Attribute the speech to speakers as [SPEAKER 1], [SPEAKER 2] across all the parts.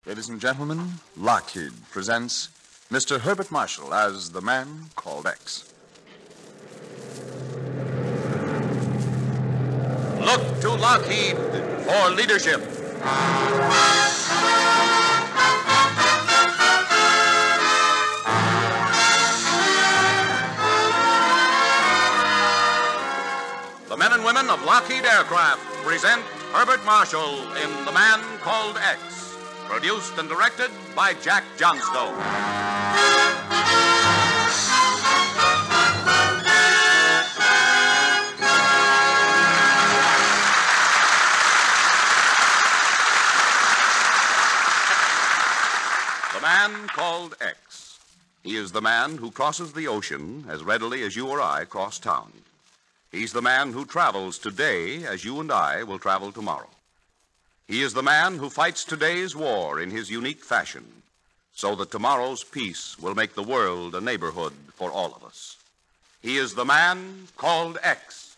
[SPEAKER 1] Ladies and gentlemen, Lockheed presents Mr. Herbert Marshall as the man called X.
[SPEAKER 2] Look to Lockheed for leadership. The men and women of Lockheed Aircraft present Herbert Marshall in The Man Called X, produced and directed by Jack Johnstone. The Man Called X. He is the man who crosses the ocean as readily as you or I cross town. He's the man who travels today as you and I will travel tomorrow. He is the man who fights today's war in his unique fashion, so that tomorrow's peace will make the world a neighborhood for all of us. He is the man called X.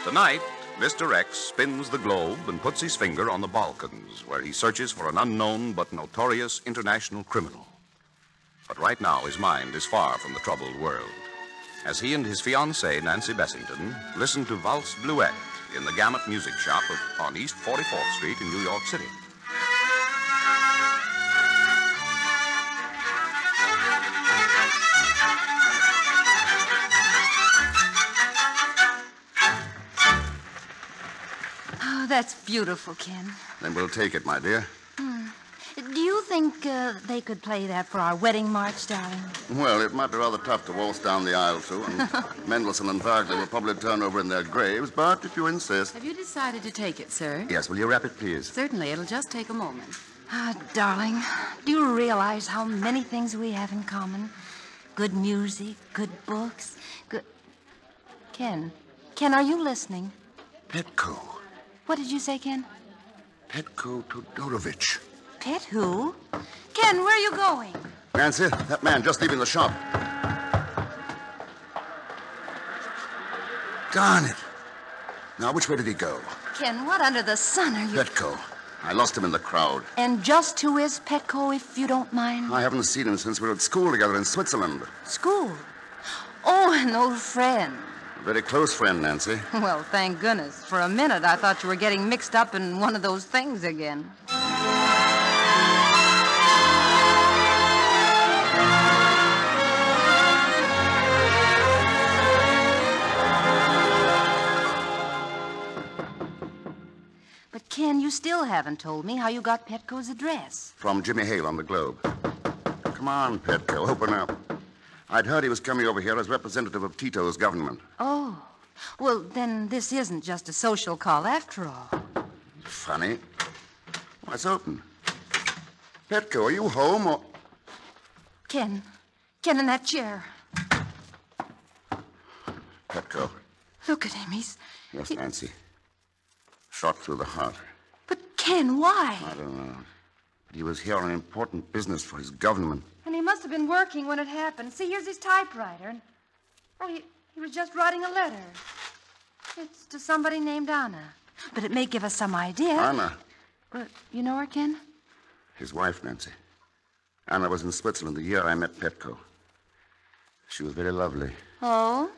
[SPEAKER 2] Tonight, Mr. X spins the globe and puts his finger on the Balkans, where he searches for an unknown but notorious international criminal. But right now, his mind is far from the troubled world, as he and his fiancée, Nancy Bessington, listen to Valse Bluette in the Gamut Music Shop on East 44th Street in New York City.
[SPEAKER 3] Oh, that's beautiful, Ken.
[SPEAKER 2] Then we'll take it, my dear.
[SPEAKER 3] Do you think they could play that for our wedding march, darling?
[SPEAKER 4] Well, it might be rather tough to waltz down the aisle to, and Mendelssohn and Wagner will probably turn over in their graves, but if you insist...
[SPEAKER 5] Have you decided to take it, sir?
[SPEAKER 4] Yes, will you wrap it, please?
[SPEAKER 5] Certainly. It'll just take a moment.
[SPEAKER 3] Ah, darling, do you realize how many things we have in common? Good music, good books, good... Ken, are you listening?
[SPEAKER 4] Petko.
[SPEAKER 3] What did you say, Ken?
[SPEAKER 4] Petko Todorovich.
[SPEAKER 3] Pet who? Ken, where are you going?
[SPEAKER 4] Nancy, that man just leaving the shop. Darn it. Now, which way did he go?
[SPEAKER 3] Ken, what under the sun are you...
[SPEAKER 4] Petko. I lost him in the crowd.
[SPEAKER 3] And just who is Petko, if you don't mind?
[SPEAKER 4] I haven't seen him since we were at school together in Switzerland.
[SPEAKER 3] School? Oh, an old friend.
[SPEAKER 4] A very close friend, Nancy.
[SPEAKER 3] Well, thank goodness. For a minute, I thought you were getting mixed up in one of those things again. But, Ken, you still haven't told me how you got Petko's address.
[SPEAKER 4] From Jimmy Hale on the Globe. Come on, Petko, open up. I'd heard he was coming over here as representative of Tito's government.
[SPEAKER 3] Oh. Well, then this isn't just a social call after all.
[SPEAKER 4] Funny. Why, it's open. Petko, are you home or...
[SPEAKER 3] Ken in that chair.
[SPEAKER 4] Petko.
[SPEAKER 3] Look at him.
[SPEAKER 4] Yes, Nancy. Shot through the heart.
[SPEAKER 3] But, Ken, why?
[SPEAKER 4] I don't know. But he was here on important business for his government.
[SPEAKER 3] And he must have been working when it happened. See, here's his typewriter. Oh, he was just writing a letter. It's to somebody named Anna. But it may give us some idea.
[SPEAKER 4] Anna?
[SPEAKER 3] You know her, Ken?
[SPEAKER 4] His wife, Nancy. Anna was in Switzerland the year I met Petko. She was very lovely.
[SPEAKER 3] Oh?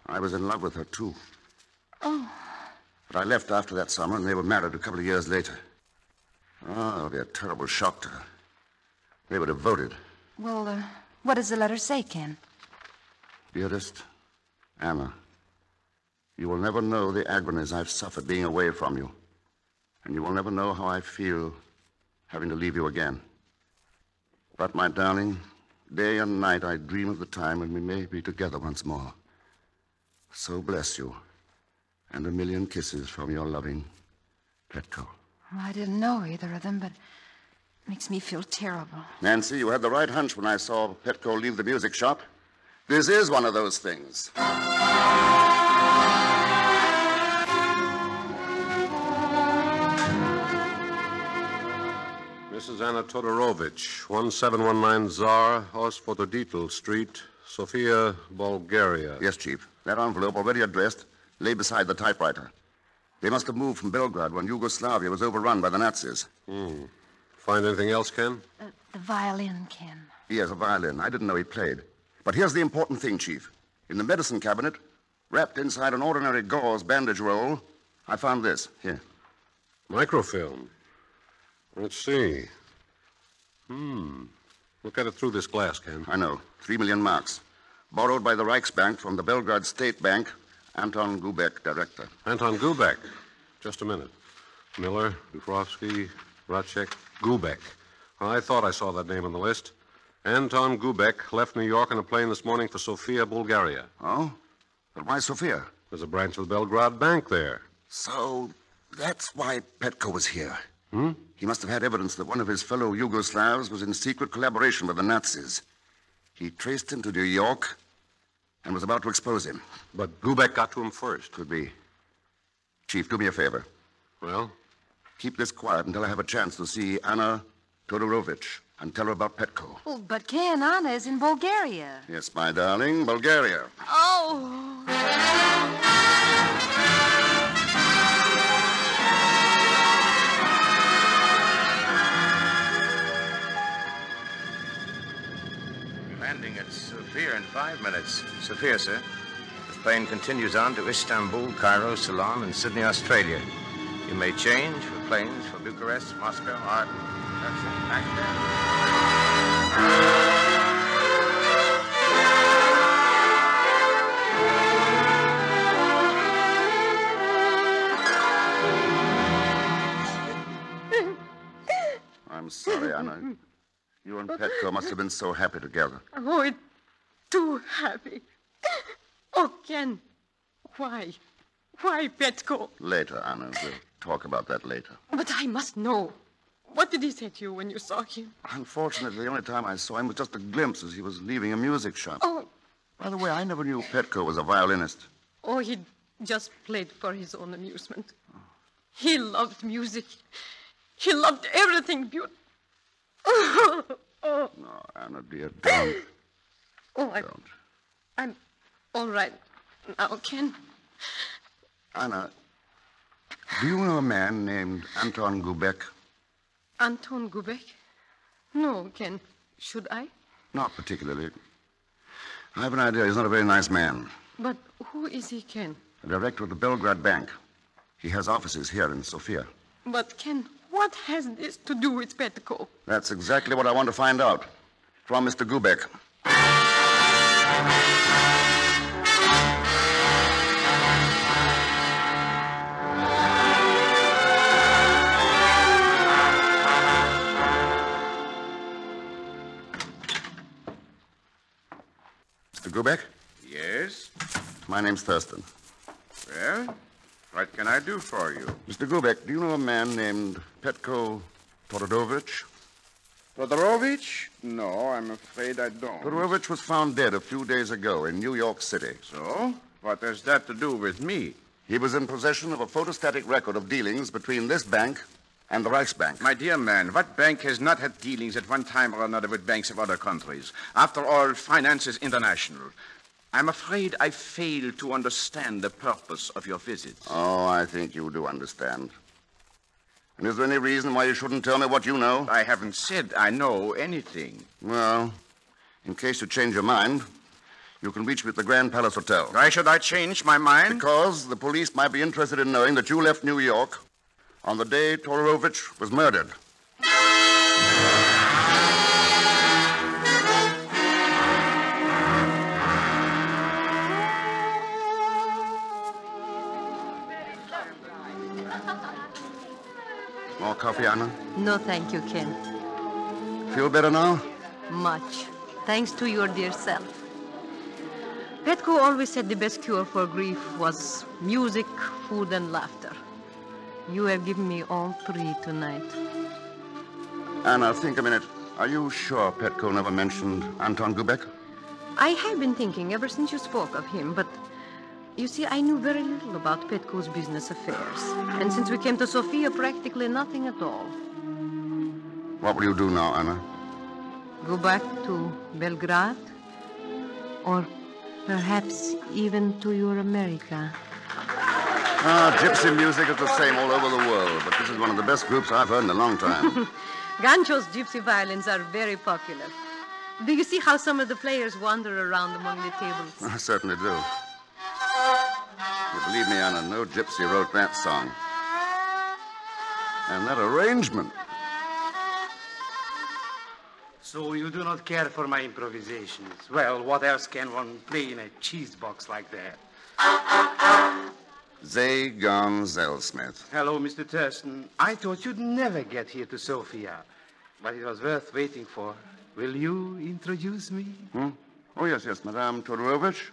[SPEAKER 4] I was in love with her, too.
[SPEAKER 3] Oh.
[SPEAKER 4] But I left after that summer, and they were married a couple of years later. Oh, it'll be a terrible shock to her. They were devoted.
[SPEAKER 3] Well, what does the letter say, Ken?
[SPEAKER 4] Dearest Anna, you will never know the agonies I've suffered being away from you. And you will never know how I feel having to leave you again. But, my darling, day and night I dream of the time when we may be together once more. So bless you. And a million kisses from your loving Petko.
[SPEAKER 3] Well, I didn't know either of them, but it makes me feel terrible.
[SPEAKER 4] Nancy, you had the right hunch when I saw Petko leave the music shop. This is one of those things.
[SPEAKER 6] Mrs. Anna Todorovich, 1719 Tsar, Hospotoditl Street, Sofia, Bulgaria.
[SPEAKER 4] Yes, Chief. That envelope, already addressed, lay beside the typewriter. They must have moved from Belgrade when Yugoslavia was overrun by the Nazis.
[SPEAKER 6] Find anything else, Ken?
[SPEAKER 3] The violin, Ken.
[SPEAKER 4] Yes, a violin. I didn't know he played. But here's the important thing, Chief. In the medicine cabinet, wrapped inside an ordinary gauze bandage roll, I found this. Here.
[SPEAKER 6] Microfilm. Let's see. Look at it through this glass, Ken.
[SPEAKER 4] I know. 3 million marks. Borrowed by the Reichsbank from the Belgrade State Bank. Anton Gubek, director.
[SPEAKER 6] Anton Gubek. Just a minute. Miller, Dufrovsky, Racek, Gubek. I thought I saw that name on the list. Anton Gubek left New York on a plane this morning for Sofia, Bulgaria.
[SPEAKER 4] Oh? But why Sofia?
[SPEAKER 6] There's a branch of the Belgrade Bank there.
[SPEAKER 4] So that's why Petko was here. He must have had evidence that one of his fellow Yugoslavs was in secret collaboration with the Nazis. He traced him to New York and was about to expose him.
[SPEAKER 6] But Gubek got to him first.
[SPEAKER 4] Could be. Chief, do me a favor.
[SPEAKER 6] Well?
[SPEAKER 4] Keep this quiet until I have a chance to see Anna Todorovich and tell her about Petko.
[SPEAKER 3] Oh, but Ken, Anna is in Bulgaria.
[SPEAKER 4] Yes, my darling, Bulgaria.
[SPEAKER 3] Oh.
[SPEAKER 7] Landing at Sofia in 5 minutes. Sofia, sir. The plane continues on to Istanbul, Cairo, Ceylon, and Sydney, Australia. You may change for planes for Bucharest, Moscow, Arden. That's it. Back
[SPEAKER 4] there. I'm sorry, Anna. You and Petko must have been so happy together.
[SPEAKER 8] Oh, it's too happy. Oh, Ken, why? Why, Petko?
[SPEAKER 4] Later, Anna. We'll talk about that later.
[SPEAKER 8] But I must know. What did he say to you when you saw him?
[SPEAKER 4] Unfortunately, the only time I saw him was just a glimpse as he was leaving a music shop.
[SPEAKER 8] Oh.
[SPEAKER 4] By the way, I never knew Petko was a violinist.
[SPEAKER 8] Oh, he just played for his own amusement. He loved music. He loved everything beautiful. Oh.
[SPEAKER 4] No, Anna, dear, don't.
[SPEAKER 8] Oh,
[SPEAKER 4] Don't.
[SPEAKER 8] I'm all right now, Ken.
[SPEAKER 4] Anna, do you know a man named Anton Gubek?
[SPEAKER 8] Anton Gubek? No, Ken. Should I?
[SPEAKER 4] Not particularly. I have an idea he's not a very nice man.
[SPEAKER 8] But who is he, Ken?
[SPEAKER 4] The director of the Belgrade Bank. He has offices here in Sofia.
[SPEAKER 8] But, Ken, what has this to do with Petko?
[SPEAKER 4] That's exactly what I want to find out. From Mr. Gubek. Mr. Gubek?
[SPEAKER 7] Yes?
[SPEAKER 4] My name's Thurston.
[SPEAKER 7] Well, what can I do for you?
[SPEAKER 4] Mr. Gubek, do you know a man named Petko Todorovich?
[SPEAKER 9] Todorovich? No, I'm afraid I don't.
[SPEAKER 4] Todorovich was found dead a few days ago in New York City.
[SPEAKER 9] So? What has that to do with me?
[SPEAKER 4] He was in possession of a photostatic record of dealings between this bank and the Reichsbank.
[SPEAKER 9] My dear man, what bank has not had dealings at one time or another with banks of other countries? After all, finance is international. I'm afraid I fail to understand the purpose of your visit.
[SPEAKER 4] Oh, I think you do understand. And is there any reason why you shouldn't tell me what you know?
[SPEAKER 9] I haven't said I know anything.
[SPEAKER 4] Well, in case you change your mind, you can reach me at the Grand Palace Hotel.
[SPEAKER 9] Why should I change my mind?
[SPEAKER 4] Because the police might be interested in knowing that you left New York on the day Todorovich was murdered. More coffee, Anna?
[SPEAKER 8] No, thank you, Ken.
[SPEAKER 4] Feel better now?
[SPEAKER 8] Much. Thanks to your dear self. Petko always said the best cure for grief was music, food, and laughter. You have given me all three tonight.
[SPEAKER 4] Anna, think a minute. Are you sure Petko never mentioned Anton Gubek?
[SPEAKER 8] I have been thinking ever since you spoke of him, but you see, I knew very little about Petko's business affairs. And since we came to Sofia, practically nothing at all.
[SPEAKER 4] What will you do now, Anna?
[SPEAKER 8] Go back to Belgrade, Or perhaps even to your America.
[SPEAKER 4] Gypsy music is the same all over the world, but this is one of the best groups I've heard in a long time.
[SPEAKER 8] Gancho's gypsy violins are very popular. Do you see how some of the players wander around among the tables?
[SPEAKER 4] I certainly do. You believe me, Anna, no gypsy wrote that song. And that arrangement.
[SPEAKER 10] So you do not care for my improvisations. Well, what else can one play in a cheese box like that?
[SPEAKER 4] Zagon Zellsmith.
[SPEAKER 10] Hello, Mr. Thurston. I thought you'd never get here to Sofia, but it was worth waiting for. Will you introduce me?
[SPEAKER 4] Oh, yes, Madame Todorovich.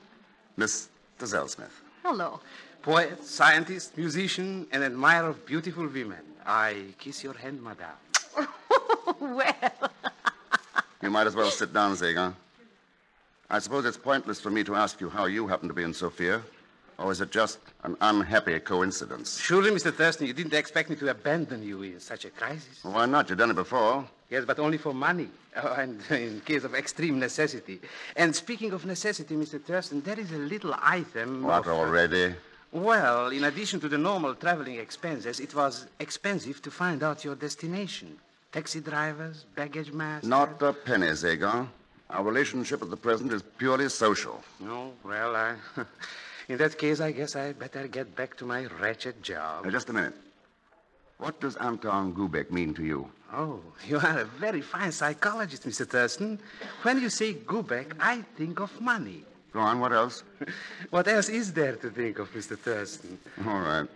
[SPEAKER 4] Mr. Zellsmith.
[SPEAKER 8] Hello.
[SPEAKER 10] Poet, scientist, musician, and admirer of beautiful women. I kiss your hand, madame.
[SPEAKER 8] Well.
[SPEAKER 4] You might as well sit down, Zagon. I suppose it's pointless for me to ask you how you happen to be in Sofia. Or is it just an unhappy coincidence?
[SPEAKER 10] Surely, Mr. Thurston, you didn't expect me to abandon you in such a crisis.
[SPEAKER 4] Well, why not? You've done it before.
[SPEAKER 10] Yes, but only for money. And in case of extreme necessity. And speaking of necessity, Mr. Thurston, there is a little item.
[SPEAKER 4] What, already?
[SPEAKER 10] Well, in addition to the normal traveling expenses, it was expensive to find out your destination. Taxi drivers, baggage masters.
[SPEAKER 4] Not a penny, Zagon. Our relationship at the present is purely social.
[SPEAKER 10] No, well, in that case, I guess I better get back to my wretched job.
[SPEAKER 4] Now, just a minute. What does Anton Gubek mean to you?
[SPEAKER 10] Oh, you are a very fine psychologist, Mr. Thurston. When you say Gubek, I think of money.
[SPEAKER 4] Go on, what else?
[SPEAKER 10] What else is there to think of, Mr. Thurston?
[SPEAKER 4] All right.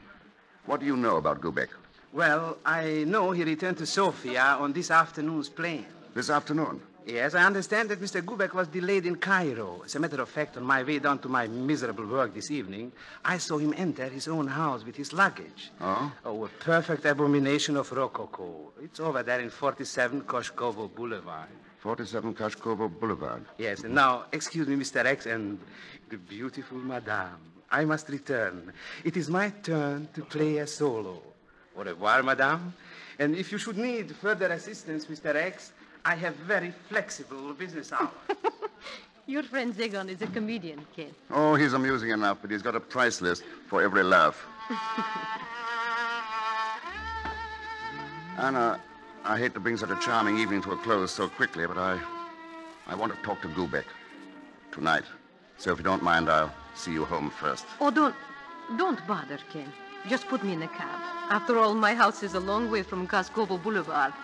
[SPEAKER 4] What do you know about Gubek?
[SPEAKER 10] Well, I know he returned to Sofia on this afternoon's plane.
[SPEAKER 4] This afternoon?
[SPEAKER 10] Yes, I understand that Mr. Gubek was delayed in Cairo. As a matter of fact, on my way down to my miserable work this evening, I saw him enter his own house with his luggage.
[SPEAKER 4] Oh?
[SPEAKER 10] Oh, a perfect abomination of Rococo. It's over there in 47 Koshkovo Boulevard.
[SPEAKER 4] 47 Koshkovo Boulevard.
[SPEAKER 10] Yes, and now, excuse me, Mr. X and the beautiful Madame. I must return. It is my turn to play a solo. Au revoir, Madame. And if you should need further assistance, Mr. X, I have very flexible business hours.
[SPEAKER 8] Your friend Zagon is a comedian, Ken.
[SPEAKER 4] Oh, he's amusing enough, but he's got a price list for every laugh. Anna, I hate to bring such a charming evening to a close so quickly, but I want to talk to Gubek tonight. So if you don't mind, I'll see you home first.
[SPEAKER 8] Oh, don't bother, Ken. Just put me in a cab. After all, my house is a long way from Koshkovo Boulevard.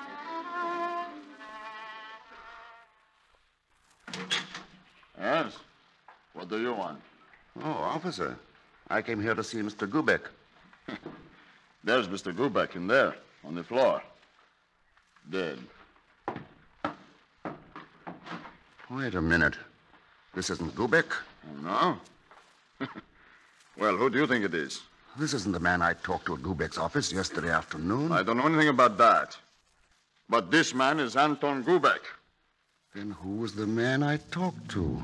[SPEAKER 1] Yes? What do you want?
[SPEAKER 4] Oh, officer, I came here to see Mr. Gubek.
[SPEAKER 1] There's Mr. Gubek in there, on the floor. Dead.
[SPEAKER 4] Wait a minute. This isn't Gubek?
[SPEAKER 1] No? Well, who do you think it is?
[SPEAKER 4] This isn't the man I talked to at Gubek's office yesterday afternoon.
[SPEAKER 1] I don't know anything about that. But this man is Anton Gubek.
[SPEAKER 4] Then who was the man I talked to?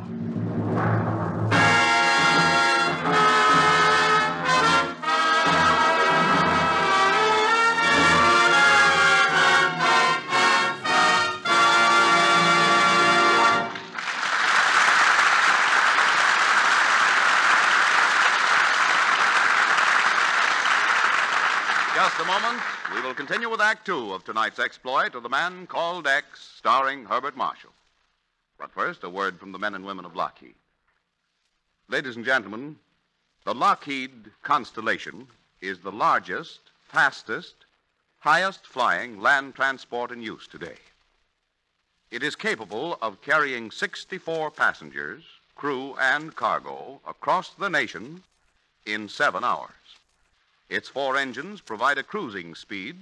[SPEAKER 2] Just a moment. We will continue with Act Two of tonight's exploit of the man called X, starring Herbert Marshall. But first, a word from the men and women of Lockheed. Ladies and gentlemen, the Lockheed Constellation is the largest, fastest, highest flying land transport in use today. It is capable of carrying 64 passengers, crew, and cargo across the nation in 7 hours. Its 4 engines provide a cruising speed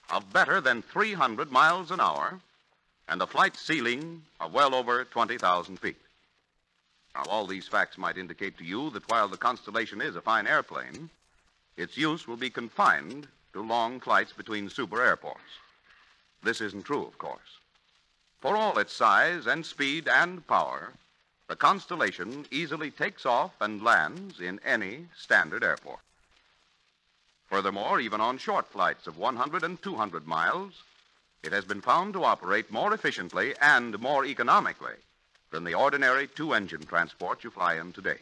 [SPEAKER 2] of better than 300 miles an hour and a flight ceiling of well over 20,000 feet. Now, all these facts might indicate to you that while the Constellation is a fine airplane, its use will be confined to long flights between super airports. This isn't true, of course. For all its size and speed and power, the Constellation easily takes off and lands in any standard airport. Furthermore, even on short flights of 100 and 200 miles, it has been found to operate more efficiently and more economically than the ordinary two-engine transport you fly in today.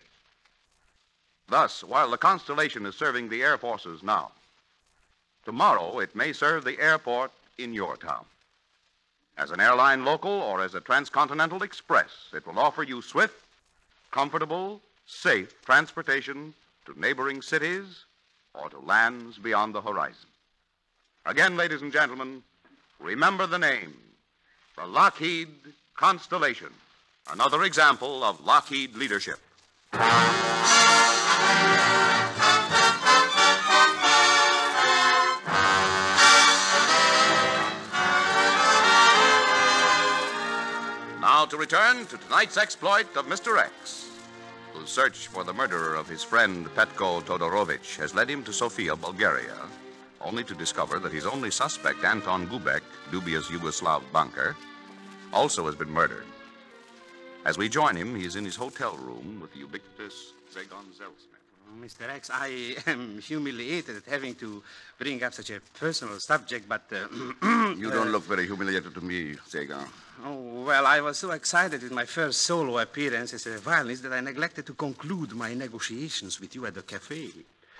[SPEAKER 2] Thus, while the Constellation is serving the air forces now, tomorrow it may serve the airport in your town. As an airline local or as a transcontinental express, it will offer you swift, comfortable, safe transportation to neighboring cities or to lands beyond the horizon. Again, ladies and gentlemen, remember the name, the Lockheed Constellation, another example of Lockheed leadership. Now to return to tonight's exploit of Mr. X, whose search for the murderer of his friend Petko Todorovich has led him to Sofia, Bulgaria, only to discover that his only suspect, Anton Gubek, dubious Yugoslav banker, also has been murdered. As we join him, he is in his hotel room with the ubiquitous Zagon Zelsmith.
[SPEAKER 10] Mr. X, I am humiliated at having to bring up such a personal subject, but...
[SPEAKER 4] You don't look very humiliated to me, Zagon.
[SPEAKER 10] Oh, well, I was so excited with my first solo appearance as a violinist that I neglected to conclude my negotiations with you at the cafe.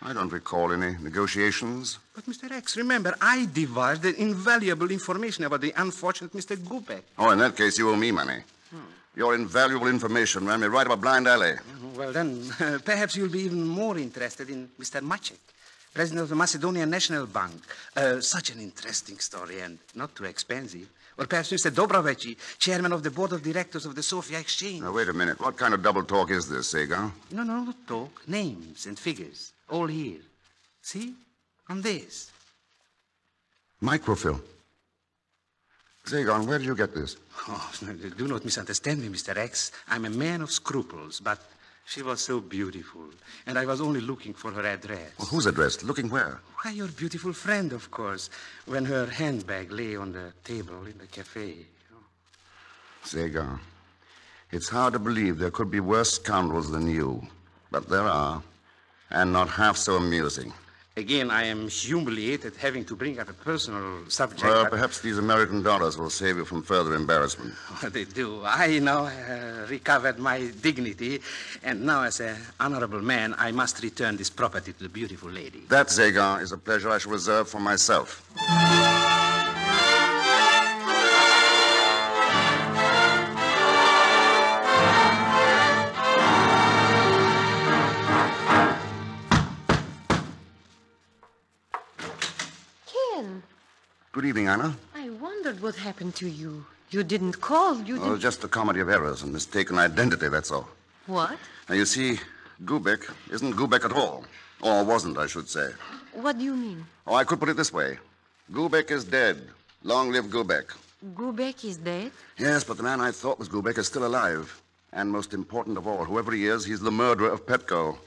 [SPEAKER 4] I don't recall any negotiations.
[SPEAKER 10] But, Mr. X, remember, I divulged invaluable information about the unfortunate Mr. Gubek.
[SPEAKER 4] Oh, in that case, you owe me money. Your invaluable information ran me right up a blind alley.
[SPEAKER 10] Well, then, perhaps you'll be even more interested in Mr. Macek, president of the Macedonian National Bank. Such an interesting story and not too expensive. Or perhaps Mr. Dobrovici, chairman of the board of directors of the Sofia Exchange.
[SPEAKER 4] Now, wait a minute. What kind of double talk is this, Zagon?
[SPEAKER 10] No, not talk. Names and figures. All here. See? On this.
[SPEAKER 4] Microfilm. Zagon, where did you get this?
[SPEAKER 10] Oh, do not misunderstand me, Mr. X. I'm a man of scruples, but she was so beautiful, and I was only looking for her address.
[SPEAKER 4] Well, whose address? Looking where?
[SPEAKER 10] Why, your beautiful friend, of course, when her handbag lay on the table in the cafe.
[SPEAKER 4] Zagon, it's hard to believe there could be worse scoundrels than you, but there are, and not half so amusing.
[SPEAKER 10] Again, I am humiliated having to bring up a personal subject.
[SPEAKER 4] Well,
[SPEAKER 10] but...
[SPEAKER 4] perhaps these American dollars will save you from further embarrassment.
[SPEAKER 10] Oh, they do. I now recovered my dignity, and now as an honorable man, I must return this property to the beautiful lady.
[SPEAKER 4] That, Zagon, is a pleasure I shall reserve for myself. Good evening, Anna.
[SPEAKER 8] I wondered what happened to you. You didn't call. You didn't...
[SPEAKER 4] Oh, just a comedy of errors and mistaken identity, that's all.
[SPEAKER 8] What?
[SPEAKER 4] Now, you see, Gubek isn't Gubek at all. Or wasn't, I should say.
[SPEAKER 8] What do you mean?
[SPEAKER 4] Oh, I could put it this way. Gubek is dead. Long live Gubek.
[SPEAKER 8] Gubek is dead?
[SPEAKER 4] Yes, but the man I thought was Gubek is still alive. And most important of all, whoever he is, he's the murderer of Petko.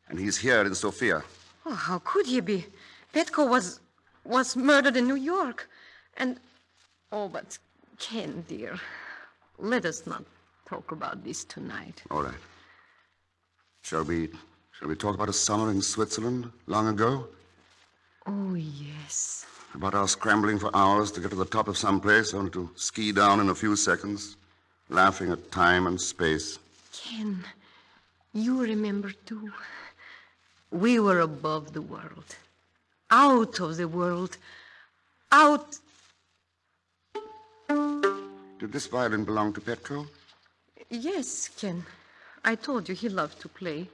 [SPEAKER 4] And he's here in Sofia.
[SPEAKER 8] Oh, how could he be? Petko was murdered in New York. And, oh, but Ken, dear, let us not talk about this tonight.
[SPEAKER 4] All right. Shall we talk about a summer in Switzerland long ago?
[SPEAKER 8] Oh, yes.
[SPEAKER 4] About our scrambling for hours to get to the top of some place, only to ski down in a few seconds, laughing at time and space.
[SPEAKER 8] Ken, you remember, too. We were above the world. Out of the world. Out...
[SPEAKER 4] Did this violin belong to Petko?
[SPEAKER 8] Yes, Ken. I told you he loved to play,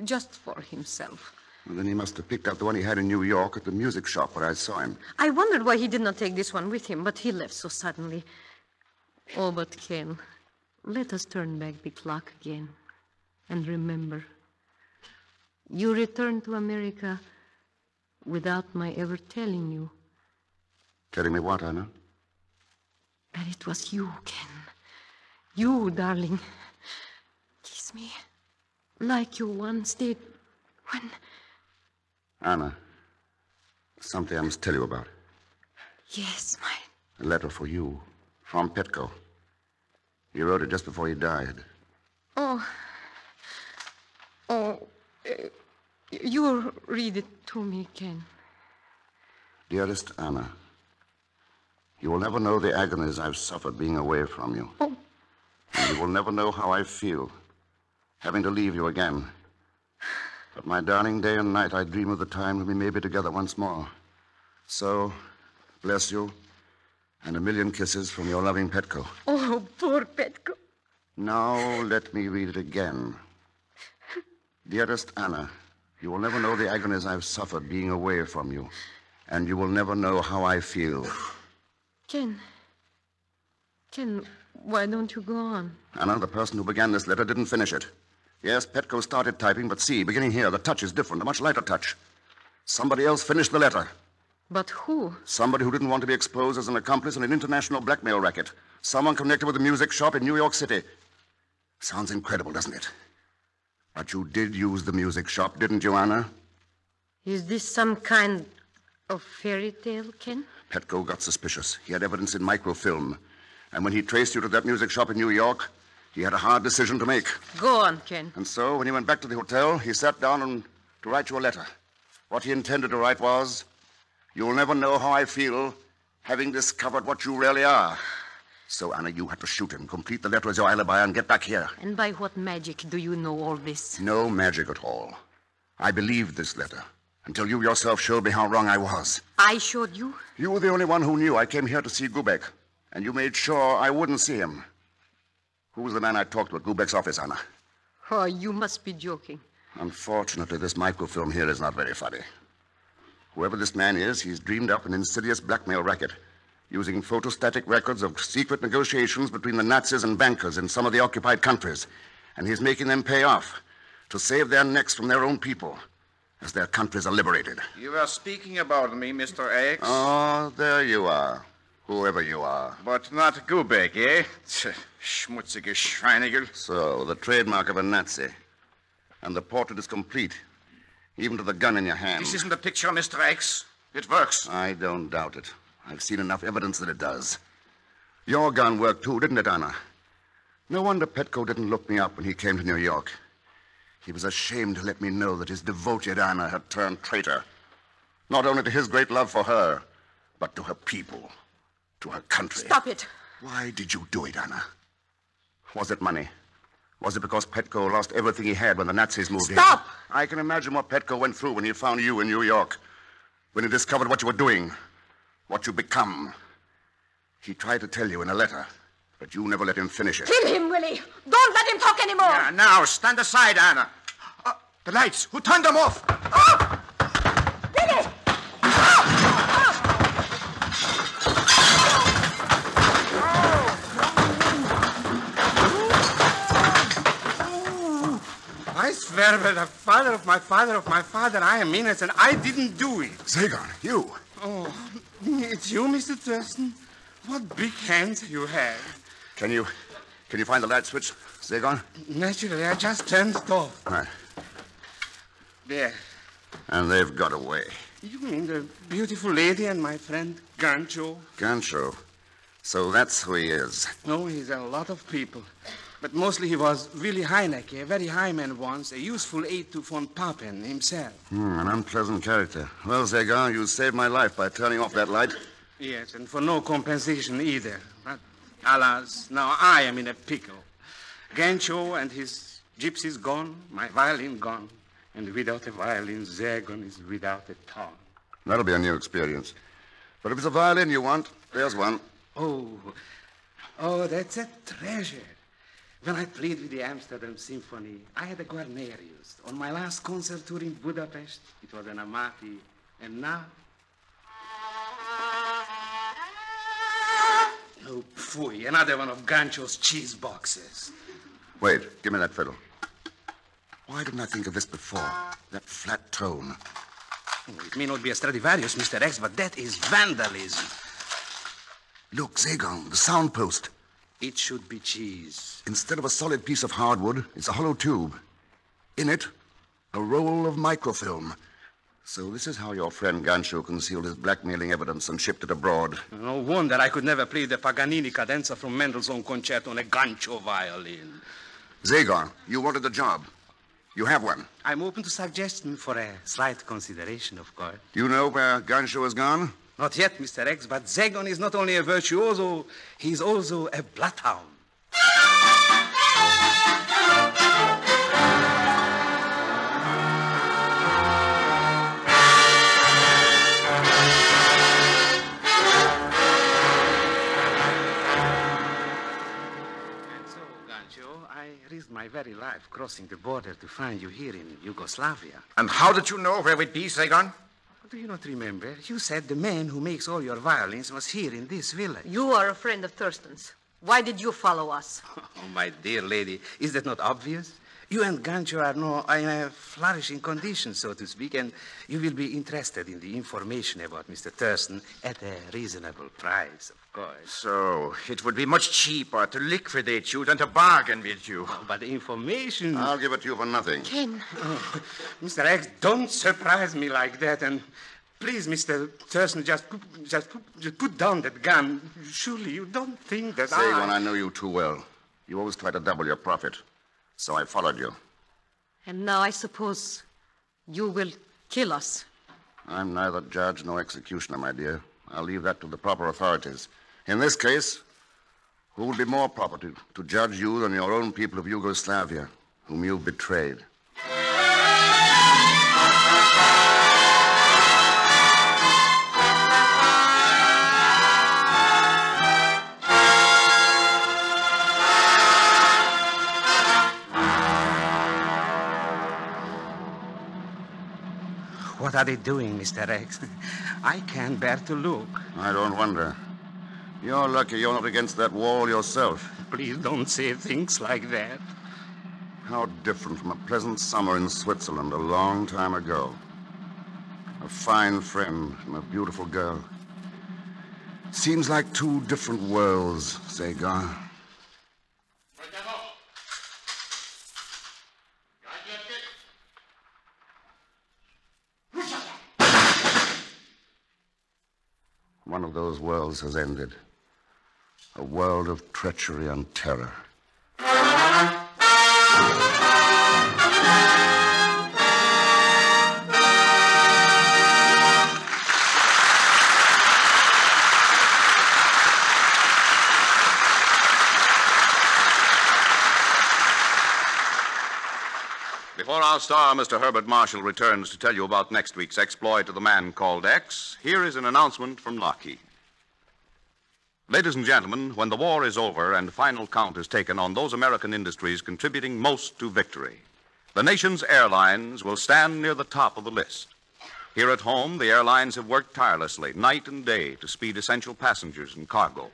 [SPEAKER 8] just for himself.
[SPEAKER 4] Well, then he must have picked up the one he had in New York at the music shop where I saw him.
[SPEAKER 8] I wondered why he did not take this one with him, but he left so suddenly. Oh, but Ken, let us turn back the clock again. And remember, you returned to America without my ever telling you.
[SPEAKER 4] Telling me what, Anna?
[SPEAKER 8] That it was you, Ken. You, darling. Kiss me like you once did when...
[SPEAKER 4] Anna, something I must tell you about.
[SPEAKER 8] Yes, my...
[SPEAKER 4] A letter for you from Petko. He wrote it just before he died.
[SPEAKER 8] You read it to me, Ken.
[SPEAKER 4] Dearest Anna, you will never know the agonies I've suffered being away from you.
[SPEAKER 8] Oh.
[SPEAKER 4] And You will never know how I feel, having to leave you again. But, my darling, day and night I dream of the time when we may be together once more. So, bless you, and a million kisses from your loving Petko.
[SPEAKER 8] Oh, poor Petko.
[SPEAKER 4] Now let me read it again. Dearest Anna, you will never know the agonies I've suffered being away from you, and you will never know how I feel.
[SPEAKER 8] Ken, why don't you go on?
[SPEAKER 4] Anna, the person who began this letter didn't finish it. Yes, Petko started typing, but see, beginning here, the touch is different, a much lighter touch. Somebody else finished the letter.
[SPEAKER 8] But who?
[SPEAKER 4] Somebody who didn't want to be exposed as an accomplice in an international blackmail racket. Someone connected with a music shop in New York City. Sounds incredible, doesn't it? But you did use the music shop, didn't you, Anna?
[SPEAKER 8] Is this some kind of fairy tale, Ken?
[SPEAKER 4] Petko got suspicious. He had evidence in microfilm. And when he traced you to that music shop in New York, he had a hard decision to make.
[SPEAKER 8] Go on, Ken.
[SPEAKER 4] And so, when he went back to the hotel, he sat down to write you a letter. What he intended to write was, "You'll never know how I feel, having discovered what you really are." So, Anna, you had to shoot him, complete the letter as your alibi, and get back here.
[SPEAKER 8] And by what magic do you know all this?
[SPEAKER 4] No magic at all. I believed this letter, until you yourself showed me how wrong I was.
[SPEAKER 8] I showed you?
[SPEAKER 4] You were the only one who knew I came here to see Gubek, and you made sure I wouldn't see him. Who was the man I talked to at Gubek's office, Anna?
[SPEAKER 8] Oh, you must be joking.
[SPEAKER 4] Unfortunately, this microfilm here is not very funny. Whoever this man is, he's dreamed up an insidious blackmail racket, using photostatic records of secret negotiations between the Nazis and bankers in some of the occupied countries. And he's making them pay off to save their necks from their own people as their countries are liberated.
[SPEAKER 9] You were speaking about me, Mr. X.
[SPEAKER 4] Oh, there you are. Whoever you are.
[SPEAKER 9] But not Gubek, eh? Schmutzige Schweinigel.
[SPEAKER 4] So, the trademark of a Nazi. And the portrait is complete, even to the gun in your hand.
[SPEAKER 9] This isn't a picture, Mr. X. It works.
[SPEAKER 4] I don't doubt it. I've seen enough evidence that it does. Your gun worked too, didn't it, Anna? No wonder Petko didn't look me up when he came to New York. He was ashamed to let me know that his devoted Anna had turned traitor. Not only to his great love for her, but to her people, to her country.
[SPEAKER 8] Stop it.
[SPEAKER 4] Why did you do it, Anna? Was it money? Was it because Petko lost everything he had when the Nazis moved in?
[SPEAKER 8] Stop!
[SPEAKER 4] I can imagine what Petko went through when he found you in New York. When he discovered what you were doing. What you become. He tried to tell you in a letter, but you never let him finish it.
[SPEAKER 8] Kill him, Willie. Don't let him talk anymore.
[SPEAKER 9] Yeah, now, stand aside, Anna. The lights. Who turned them off?
[SPEAKER 8] Oh! Willie!
[SPEAKER 10] I swear by the father of my father, I am innocent. I didn't do it.
[SPEAKER 4] Zagon, you.
[SPEAKER 10] Oh, it's you, Mr. Thurston? What big hands you have.
[SPEAKER 4] Can you find the light switch, Zagon?
[SPEAKER 10] Naturally, I just turned it off.
[SPEAKER 4] Right.
[SPEAKER 10] There.
[SPEAKER 4] And they've got away.
[SPEAKER 10] You mean the beautiful lady and my friend Gancho?
[SPEAKER 4] Gancho. So that's who he is.
[SPEAKER 10] No, he's a lot of people. But mostly he was Willy Heinecke, a very high man once, a useful aide to von Papen himself.
[SPEAKER 4] An unpleasant character. Well, Zagon, you saved my life by turning off that light.
[SPEAKER 10] Yes, and for no compensation either. But, alas, now I am in a pickle. Gancho and his gypsies gone, my violin gone. And without a violin, Zagon is without a tongue.
[SPEAKER 4] That'll be a new experience. But if it's a violin you want, there's one.
[SPEAKER 10] Oh, that's a treasure. When I played with the Amsterdam Symphony, I had a Guarnerius. On my last concert tour in Budapest, it was an Amati. And now... Oh, pfui, another one of Gancho's cheese boxes.
[SPEAKER 4] Wait, give me that fiddle. Why didn't I think of this before? That flat tone.
[SPEAKER 10] Oh, it may not be a Stradivarius, Mr. X, but that is vandalism.
[SPEAKER 4] Look, Zagon, the sound post.
[SPEAKER 10] It should be cheese.
[SPEAKER 4] Instead of a solid piece of hardwood, it's a hollow tube. In it, a roll of microfilm. So this is how your friend Gancho concealed his blackmailing evidence and shipped it abroad.
[SPEAKER 10] No wonder I could never play the Paganini cadenza from Mendelssohn concerto on a Gancho violin.
[SPEAKER 4] Zagon, you wanted the job. You have one.
[SPEAKER 10] I'm open to suggestion for a slight consideration, of course.
[SPEAKER 4] Do you know where Gancho has gone?
[SPEAKER 10] Not yet, Mr. X, but Zagon is not only a virtuoso, he's also a bloodhound. Joe. I risked my very life crossing the border to find you here in Yugoslavia.
[SPEAKER 9] And how did you know where we'd be, Saigon?
[SPEAKER 10] Do you not remember? You said the man who makes all your violins was here in this village.
[SPEAKER 8] You are a friend of Thurston's. Why did you follow us?
[SPEAKER 10] Oh, my dear lady, is that not obvious? You and Gancho are now in a flourishing condition, so to speak, and you will be interested in the information about Mr. Thurston at a reasonable price, of course.
[SPEAKER 9] So, it would be much cheaper to liquidate you than to bargain with you.
[SPEAKER 10] Oh, but the information...
[SPEAKER 4] I'll give it to you for nothing.
[SPEAKER 3] Ken.
[SPEAKER 10] Oh, Mr. X, don't surprise me like that, and please, Mr. Thurston, just put down that gun. Surely you don't think that
[SPEAKER 4] When I know you too well. You always try to double your profit. So I followed you.
[SPEAKER 8] And now I suppose you will kill us.
[SPEAKER 4] I'm neither judge nor executioner, my dear. I'll leave that to the proper authorities. In this case, who would be more proper to judge you than your own people of Yugoslavia, whom you've betrayed?
[SPEAKER 10] What are they doing, Mr. X? I can't bear to look.
[SPEAKER 4] I don't wonder. You're lucky you're not against that wall yourself.
[SPEAKER 10] Please don't say things like that.
[SPEAKER 4] How different from a pleasant summer in Switzerland a long time ago. A fine friend and a beautiful girl. Seems like two different worlds, Sagar. One of those worlds has ended. A world of treachery and terror.
[SPEAKER 2] Before our star, Mr. Herbert Marshall, returns to tell you about next week's exploit of the man called X, here is an announcement from Lockheed. Ladies and gentlemen, when the war is over and final count is taken on those American industries contributing most to victory, the nation's airlines will stand near the top of the list. Here at home, the airlines have worked tirelessly, night and day, to speed essential passengers and cargo.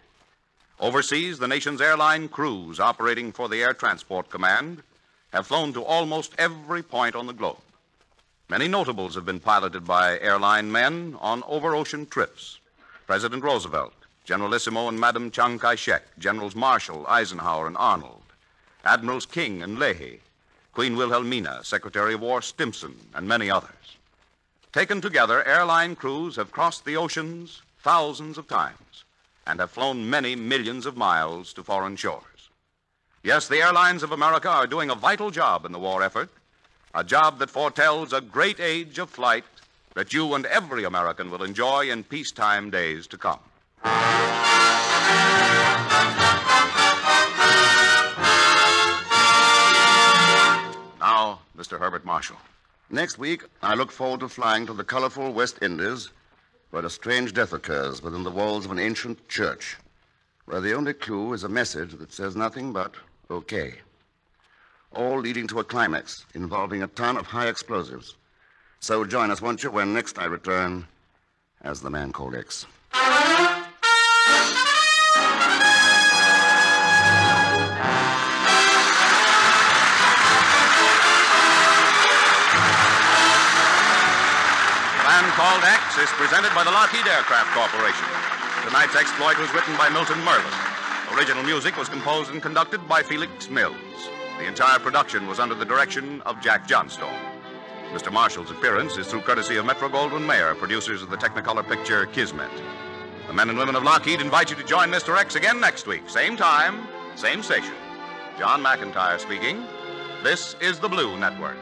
[SPEAKER 2] Overseas, the nation's airline crews operating for the Air Transport Command have flown to almost every point on the globe. Many notables have been piloted by airline men on over-ocean trips. President Roosevelt, Generalissimo and Madame Chiang Kai-shek, Generals Marshall, Eisenhower, and Arnold, Admirals King and Leahy, Queen Wilhelmina, Secretary of War Stimson, and many others. Taken together, airline crews have crossed the oceans thousands of times and have flown many millions of miles to foreign shores. Yes, the airlines of America are doing a vital job in the war effort, a job that foretells a great age of flight that you and every American will enjoy in peacetime days to come. Now, Mr. Herbert Marshall.
[SPEAKER 4] Next week, I look forward to flying to the colorful West Indies, where a strange death occurs within the walls of an ancient church, where the only clue is a message that says nothing but okay. All leading to a climax involving a ton of high explosives. So join us, won't you, when next I return as the man called X.
[SPEAKER 2] Man Called X is presented by the Lockheed Aircraft Corporation. Tonight's exploit was written by Milton Merlin. Original music was composed and conducted by Felix Mills. The entire production was under the direction of Jack Johnstone. Mr. Marshall's appearance is through courtesy of Metro-Goldwyn-Mayer, producers of the Technicolor picture Kismet. The men and women of Lockheed invite you to join Mr. X again next week. Same time, same station. John McIntyre speaking. This is the Blue Network.